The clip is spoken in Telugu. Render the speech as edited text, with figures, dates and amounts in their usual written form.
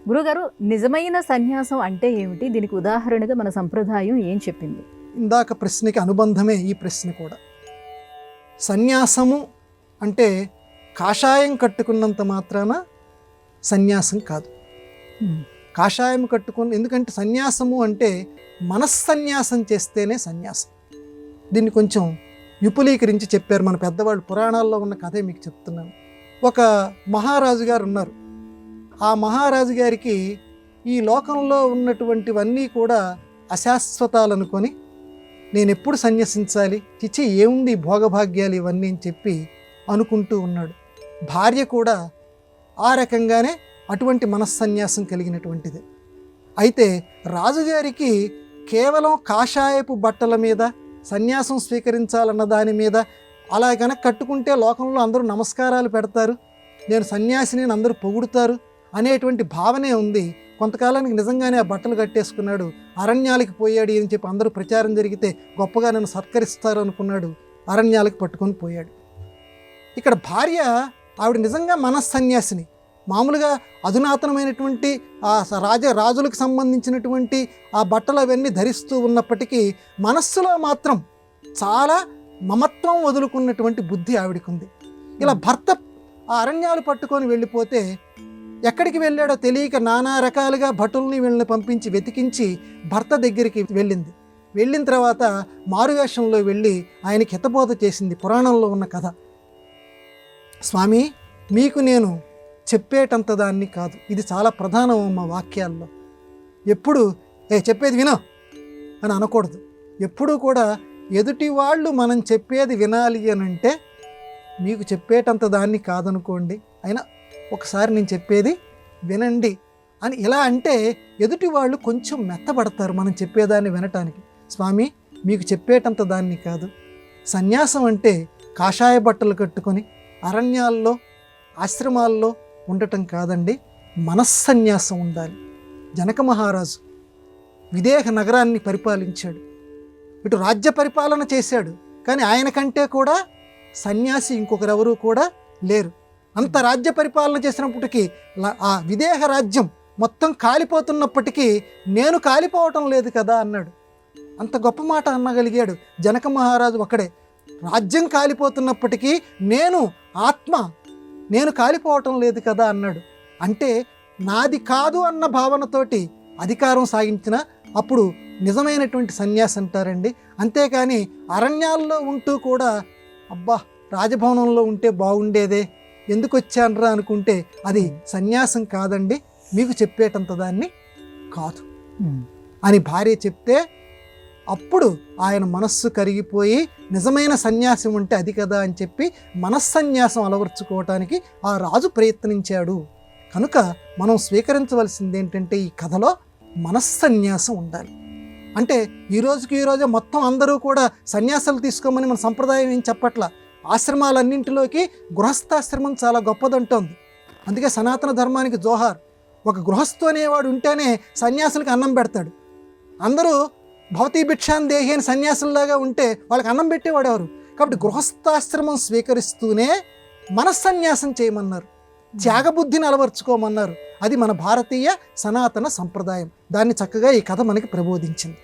గురుగారు, నిజమైన సన్యాసం అంటే ఏమిటి? దీనికి ఉదాహరణగా మన సంప్రదాయం ఏం చెప్పింది? ఇందాక ప్రశ్నకి అనుబంధమే ఈ ప్రశ్న కూడా. సన్యాసము అంటే కాషాయం కట్టుకున్నంత మాత్రాన సన్యాసం కాదు. కాషాయం ఎందుకంటే సన్యాసము అంటే మనస్సన్యాసం చేస్తేనే సన్యాసం. దీన్ని కొంచెం విపులీకరించి చెప్పారు మన పెద్దవాళ్ళు. పురాణాల్లో ఉన్న కథే మీకు చెప్తున్నాను. ఒక మహారాజు గారు ఉన్నారు. ఆ మహారాజు గారికి ఈ లోకంలో ఉన్నటువంటివన్నీ కూడా అశాశ్వతాలనుకొని నేను ఎప్పుడు సన్యసించాలి, చిచి ఏముంది భోగభాగ్యాలు ఇవన్నీ అని చెప్పి అనుకుంటూ ఉన్నాడు. భార్య కూడా ఆ రకంగానే అటువంటి మనస్సన్యాసం కలిగినటువంటిది. అయితే రాజుగారికి కేవలం కాషాయపు బట్టల మీద సన్యాసం స్వీకరించాలన్న దాని మీద, అలా కనుక కట్టుకుంటే లోకంలో అందరూ నమస్కారాలు పెడతారు, నేను సన్యాసిని అందరూ పొగుడుతారు అనేటువంటి భావనే ఉంది. కొంతకాలానికి నిజంగానే ఆ బట్టలు కట్టేసుకున్నాడు. అరణ్యాలకు పోయాడు అని చెప్పి అందరూ ప్రచారం జరిగితే గొప్పగా నన్ను సత్కరిస్తారు అనుకున్నాడు. అరణ్యాలకు పట్టుకొని పోయాడు. ఇక్కడ భార్య ఆవిడ నిజంగా మనస్సన్యాసిని. మామూలుగా అధునాతనమైనటువంటి ఆ రాజులకు సంబంధించినటువంటి ఆ బట్టలు అవన్నీ ధరిస్తూ ఉన్నప్పటికీ మనస్సులో మాత్రం చాలా మమత్వం వదులుకున్నటువంటి బుద్ధి ఆవిడకు ఉంది. ఇలా భర్త ఆ అరణ్యాలు పట్టుకొని వెళ్ళిపోతే ఎక్కడికి వెళ్ళాడో తెలియక నానా రకాలుగా భటుల్ని వీళ్ళని పంపించి వెతికించి భర్త దగ్గరికి వెళ్ళింది. వెళ్ళిన తర్వాత మారువేషంలో వెళ్ళి ఆయనకి హితబోధ చేసింది. పురాణంలో ఉన్న కథ. స్వామి, మీకు నేను చెప్పేటంత దాన్ని కాదు, ఇది చాలా ప్రధానం మా వాక్యాల్లో. ఎప్పుడు చెప్పేది వినో అని అనకూడదు. ఎప్పుడూ కూడా ఎదుటి వాళ్ళు మనం చెప్పేది వినాలి అని అంటే మీకు చెప్పేటంత దాన్ని కాదనుకోండి, అయినా ఒకసారి నేను చెప్పేది వినండి అని ఇలా అంటే ఎదుటి వాళ్ళు కొంచెం మెత్తబడతారు మనం చెప్పేదాన్ని వినటానికి. స్వామి, మీకు చెప్పేటంత దాన్ని కాదు. సన్యాసం అంటే కాషాయ బట్టలు కట్టుకొని అరణ్యాల్లో ఆశ్రమాల్లో ఉండటం కాదండి, మనస్సన్యాసం ఉండాలి. జనక మహారాజు విదేహ నగరాన్ని పరిపాలించాడు. ఇటు రాజ్య పరిపాలన చేశాడు. కానీ ఆయన కంటే కూడా సన్యాసి ఇంకొకరెవరూ కూడా లేరు. అంత రాజ్య పరిపాలన చేసినప్పటికీ ఆ విదేహ రాజ్యం మొత్తం కాలిపోతున్నప్పటికీ నేను కాలిపోవటం లేదు కదా అన్నాడు. అంత గొప్ప మాట అనగలిగాడు జనక మహారాజు ఒక్కడే. రాజ్యం కాలిపోతున్నప్పటికీ నేను కాలిపోవటం లేదు కదా అన్నాడు. అంటే నాది కాదు అన్న భావనతోటి అధికారం సాగించిన అప్పుడు నిజమైనటువంటి సన్యాసి అంటారండి. అంతేకాని అరణ్యాల్లో ఉంటూ కూడా అబ్బా రాజభవనంలో ఉంటే బాగుండేదే, ఎందుకు వచ్చానరా అనుకుంటే అది సన్యాసం కాదండి, మీకు చెప్పేటంత దాన్ని కాదు అని భార్య చెప్తే అప్పుడు ఆయన మనస్సు కరిగిపోయి నిజమైన సన్యాసం ఉంటే అది కదా అని చెప్పి మనస్సన్యాసం అలవర్చుకోవటానికి ఆ రాజు ప్రయత్నించాడు. కనుక మనం స్వీకరించవలసింది ఏంటంటే ఈ కథలో మనస్సన్యాసం ఉండాలి. అంటే ఈ రోజే మొత్తం అందరూ కూడా సన్యాసాలు తీసుకోమని మన సంప్రదాయం ఏం చెప్పట్లా. ఆశ్రమాలన్నింటిలోకి గృహస్థాశ్రమం చాలా గొప్పదంటోంది. అందుకే సనాతన ధర్మానికి జోహార్. ఒక గృహస్థు అనేవాడు ఉంటేనే సన్యాసులకు అన్నం పెడతాడు. అందరూ భవతీ భిక్షాన్ దేహి అని సన్యాసుల్లాగా ఉంటే వాళ్ళకి అన్నం పెట్టేవాడు ఎవరు? కాబట్టి గృహస్థాశ్రమం స్వీకరిస్తూనే మనస్సన్యాసం చేయమన్నారు, త్యాగబుద్ధిని అలవర్చుకోమన్నారు. అది మన భారతీయ సనాతన సంప్రదాయం. దాన్ని చక్కగా ఈ కథ మనకి ప్రబోధించింది.